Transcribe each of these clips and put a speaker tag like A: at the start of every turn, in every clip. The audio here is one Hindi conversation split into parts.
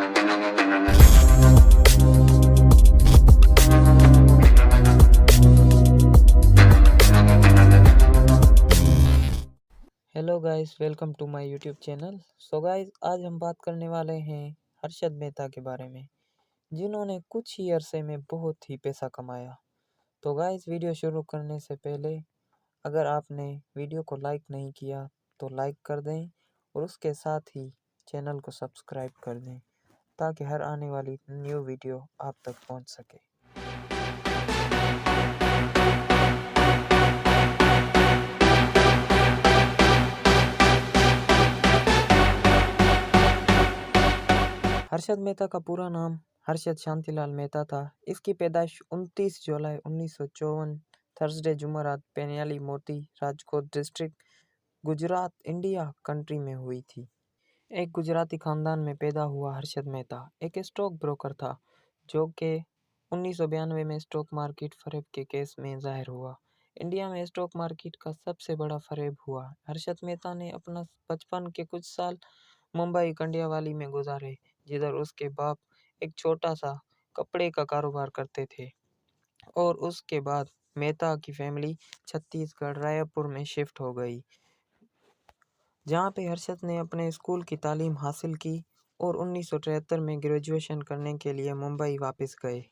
A: Hello guys, welcome to my YouTube channel. So guys, आज हम बात करने वाले हैं हर्षद मेहता के बारे में, जिन्होंने कुछ ही अरसे में बहुत ही पैसा कमाया। तो गाइस, वीडियो शुरू करने से पहले अगर आपने वीडियो को लाइक नहीं किया तो लाइक कर दें और उसके साथ ही चैनल को सब्सक्राइब कर दें, ताकि हर आने वाली न्यू वीडियो आप तक पहुंच सके। हर्षद मेहता का पूरा नाम हर्षद शांतिलाल मेहता था। इसकी पैदाइश 29 जुलाई 1954 थर्सडे जुमेरात पेनियाली मोती, Rajkot district, Gujarat, India country में हुई थी। एक गुजराती खानदान में पैदा हुआ हर्षद मेहता एक स्टॉक ब्रोकर था, जो कि 1992 में स्टॉक मार्केट फरेब के केस में जाहिर हुआ। इंडिया में स्टॉक मार्केट का सबसे बड़ा फरेब हुआ। हर्षद मेहता ने अपना बचपन के कुछ साल मुंबई कंडियावाली में गुजारे, जिधर उसके बाप एक छोटा सा कपड़े का कारोबार करते थे, और उसके बाद मेहता की फैमिली छत्तीसगढ़ रायपुर में शिफ्ट हो गई, जहां पे हर्षद ने अपने स्कूल की तालीम हासिल की और 1973 में ग्रेजुएशन करने के लिए मुंबई वापस गए।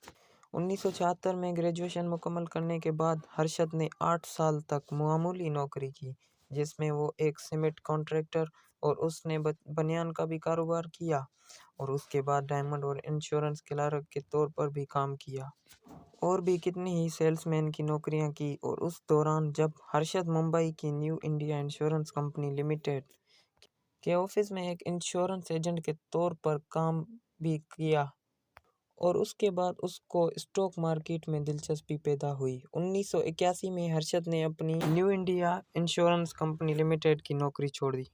A: 1976 में ग्रेजुएशन मुकम्मल करने के बाद हर्षद ने 8 साल तक मामूली नौकरी की, जिसमें वो एक सीमेंट कॉन्ट्रैक्टर और उसने बनियान का भी कारोबार किया, और उसके बाद डायमंड और इंश्योरेंस क्लर्क के तौर पर भी काम किया, और भी कितनी ही सेल्समैन की नौकरियां की। और उस दौरान जब हर्षद मुंबई की new India insurance company limited के ऑफिस में एक इंश्योरेंस एजेंट के तौर पर काम भी किया, और उसके बाद उसको स्टॉक मार्केट में दिलचस्पी पैदा हुई। 1981 में हर्षद ने अपनी new India insurance company limited की नौकरी छोड़ दी।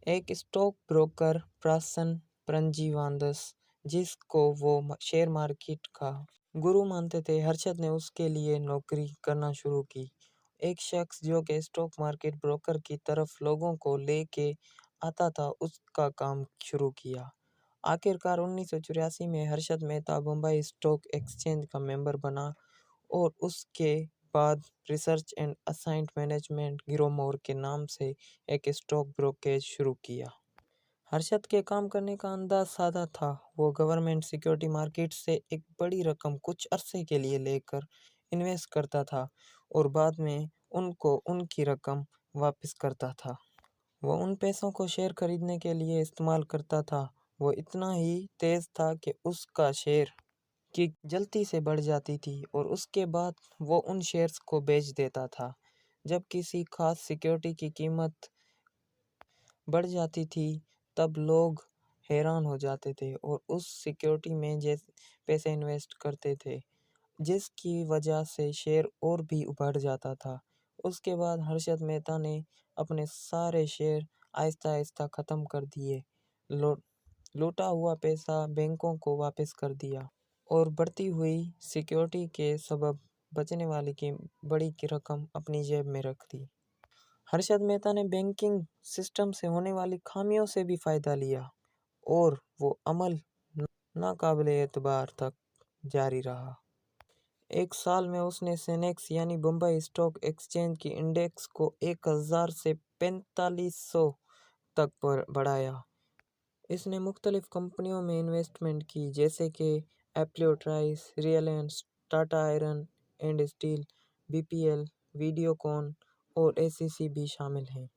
A: एक स्टॉक ब्रोकर प्रासन प्रंजीवानदस, जिसको वो शेयर मार्केट का गुरु मानते थे, हर्षद ने उसके लिए नौकरी करना शुरू की। एक शख्स जो कि स्टॉक मार्केट ब्रोकर की तरफ लोगों को लेके आता था, उसका काम शुरू किया। आखिरकार 1984 में हर्षद मेहता मुंबई स्टॉक एक्सचेंज का मेंबर बना, और उसके बाद रिसर्च एंड असाइंट मैनेजमेंट गिरोमोर के नाम से एक स्टॉक ब्रोकरेज शुरू किया। हर्षद के काम करने का अंदाज सादा था। वो गवर्नमेंट सिक्योरिटी मार्केट से एक बड़ी रकम कुछ अरसे के लिए लेकर इन्वेस्ट करता था, और बाद में उनको उनकी रकम वापस करता था। वो उन पैसों को शेयर खरीदने के लिए इस्तेमाल करता था। वो इतना ही तेज था कि उसका शेयर की जल्दी से बढ़ जाती थी, और उसके बाद वो उन शेयर्स को बेच देता था। जब किसी खास सिक्योरिटी की कीमत बढ़ जाती थी, तब लोग हैरान हो जाते थे और उस सिक्योरिटी में जैसे पैसे इन्वेस्ट करते थे, जिसकी वजह से शेयर और भी बढ़ जाता था। उसके बाद हर्षद मेहता ने अपने सारे शेयर आहिस्ता आहिस्ता ख़त्म कर दिए, लूटा हुआ पैसा बैंकों को वापस कर दिया, और बढ़ती हुई सिक्योरिटी के सबब बचने वाली की बड़ी की रकम अपनी जेब में रख दी। हर्षद मेहता ने बैंकिंग सिस्टम से होने वाली खामियों से भी फ़ायदा लिया, और वो अमल नाकाबिले एतबार तक जारी रहा। एक साल में उसने सेनेक्स यानी बम्बई स्टॉक एक्सचेंज की इंडेक्स को 1000 से 4500 तक पर बढ़ाया। इसने मुख्तलिफ कंपनियों में इन्वेस्टमेंट की, जैसे कि एप्लियोट राइस, Reliance, Tata iron and steel, BPL, Videocon और एसीसी भी शामिल हैं।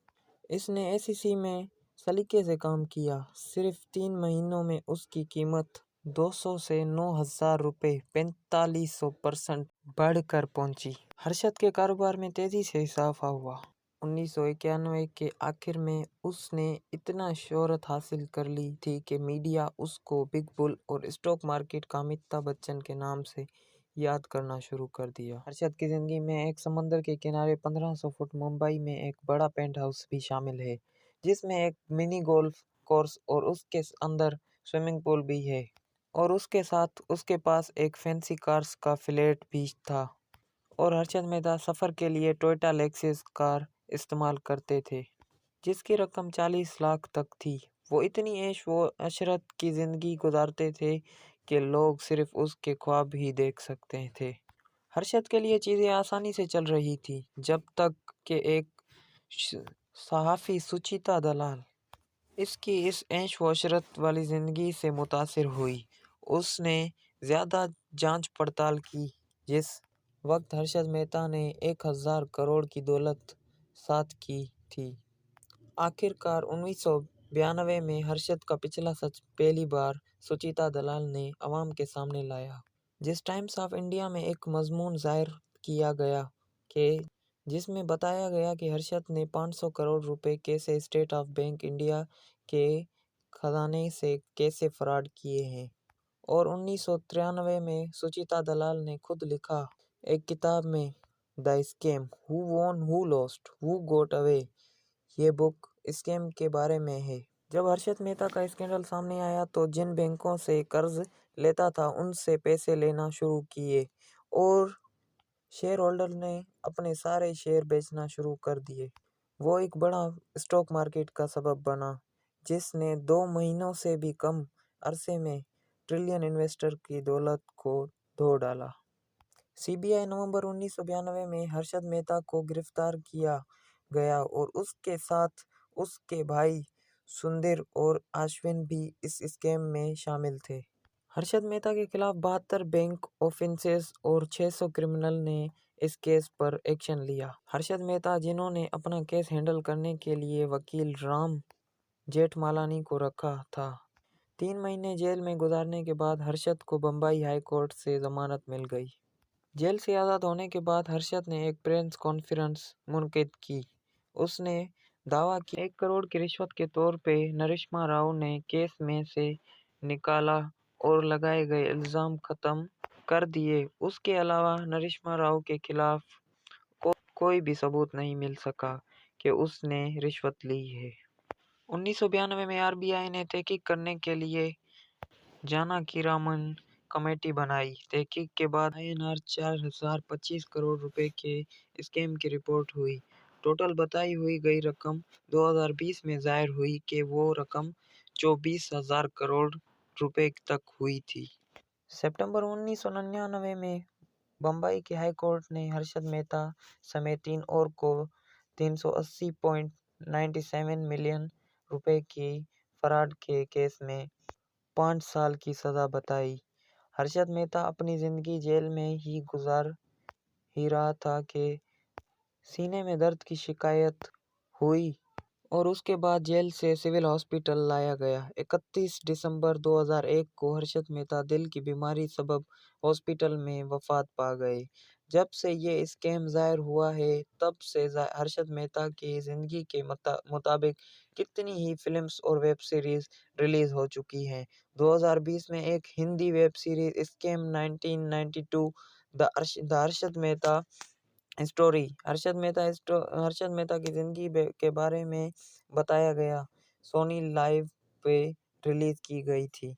A: इसने एसीसी में सलीके से काम किया। सिर्फ 3 महीनों में उसकी कीमत 200 से 9000 रुपये 4500% बढ़कर पहुंची। हर्षद के कारोबार में तेज़ी से इजाफा हुआ। 1991 के आखिर में उसने इतना शोहरत हासिल कर ली थी कि मीडिया उसको बिग बुल और स्टॉक मार्केट का अमिताभ बच्चन के नाम से याद करना शुरू कर दिया। हर्षद की ज़िंदगी में एक समंदर के किनारे 1500 फुट मुंबई में एक बड़ा पेंट हाउस भी शामिल है, जिसमें एक मिनी गोल्फ कोर्स और उसके अंदर स्विमिंग पूल भी है, और उसके साथ उसके पास एक फैंसी कार्स का फ्लैट भी था। और हर्षद मेहता सफ़र के लिए टोयोटा लेक्सस कार इस्तेमाल करते थे, जिसकी रकम 40 लाख तक थी। वो इतनी ऐश व अशरत की ज़िंदगी गुजारते थे कि लोग सिर्फ उसके ख्वाब ही देख सकते थे। हर्षद के लिए चीज़ें आसानी से चल रही थी जब तक कि एक सहाफ़ी सुचिता दलाल इसकी इस ऐश व अशरत वाली ज़िंदगी से मुतासिर हुई। उसने ज़्यादा जांच पड़ताल की। जिस वक्त हर्षद मेहता ने 1000 करोड़ की दौलत साथ की थी। आखिरकार 1992 में हर्षद का पिछला सच पहली बार सुचिता दलाल ने अवाम के सामने लाया। जिस टाइम्स ऑफ इंडिया में एक मजमून ज़ाहिर किया गया कि जिसमें बताया गया कि हर्षद ने 500 करोड़ रुपए कैसे स्टेट ऑफ बैंक इंडिया के खजाने से कैसे फ्रॉड किए हैं। और 1993 में सुचिता दलाल ने खुद लिखा एक किताब में the scam, who won who lost who got away. ये बुक स्कैम के बारे में है। जब हर्षद मेहता का स्कैंडल सामने आया तो जिन बैंकों से कर्ज लेता था उनसे पैसे लेना शुरू किए और शेयर होल्डर ने अपने सारे शेयर बेचना शुरू कर दिए। वो एक बड़ा स्टॉक मार्केट का सबब बना जिसने 2 महीनों से भी कम अरसे में ट्रिलियन इन्वेस्टर की दौलत को धो डाला। सीबीआई नवंबर 1992 में हर्षद मेहता को गिरफ्तार किया गया और उसके साथ उसके भाई सुंदर और अश्विन भी इस स्कैम में शामिल थे। हर्षद मेहता के खिलाफ 72 बैंक ऑफेंसेस और 600 क्रिमिनल ने इस केस पर एक्शन लिया। हर्षद मेहता जिन्होंने अपना केस हैंडल करने के लिए वकील राम जेठमालानी को रखा था। 3 महीने जेल में गुजारने के बाद हर्षद को बम्बई हाई कोर्ट से जमानत मिल गई। जेल से आज़ाद होने के बाद हर्षद ने एक प्रेस कॉन्फ्रेंस मुनक़िद की। उसने दावा किया 1 करोड़ की रिश्वत के तौर पे नरसिम्हा राव ने केस में से निकाला और लगाए गए इल्ज़ाम ख़त्म कर दिए। उसके अलावा नरसिम्हा राव के खिलाफ कोई भी सबूत नहीं मिल सका कि उसने रिश्वत ली है। 1992 में आरबीआई ने तहकीक करने के लिए जानकीरामन कमेटी बनाई। तहकीक के बाद INR 4025 करोड़ रुपए के स्कैम की रिपोर्ट हुई। टोटल बताई हुई गई रकम 2020 में जाहिर हुई कि वो रकम 24,000 करोड़ रुपए तक हुई थी। सितंबर 1999 में बम्बई के हाई कोर्ट ने हर्षद मेहता समेत 3 और को 380.97 मिलियन रुपए की फ्रॉड के केस में 5 साल की सज़ा बताई। हर्षद मेहता अपनी ज़िंदगी जेल में ही गुजार ही रहा था कि सीने में दर्द की शिकायत हुई और उसके बाद जेल से सिविल हॉस्पिटल लाया गया। 31 दिसंबर 2001 को हर्षद मेहता दिल की बीमारी सबब हॉस्पिटल में वफात पा गए। जब से ये स्कैम ज़ाहिर हुआ है तब से हर्षद मेहता की ज़िंदगी के मुताबिक कितनी ही फिल्म्स और वेब सीरीज़ रिलीज़ हो चुकी हैं। 2020 में एक Hindi web series scam 1992 the Harshad Mehta story Harshad Mehta की ज़िंदगी के बारे में बताया गया सोनी लाइव पे रिलीज़ की गई थी।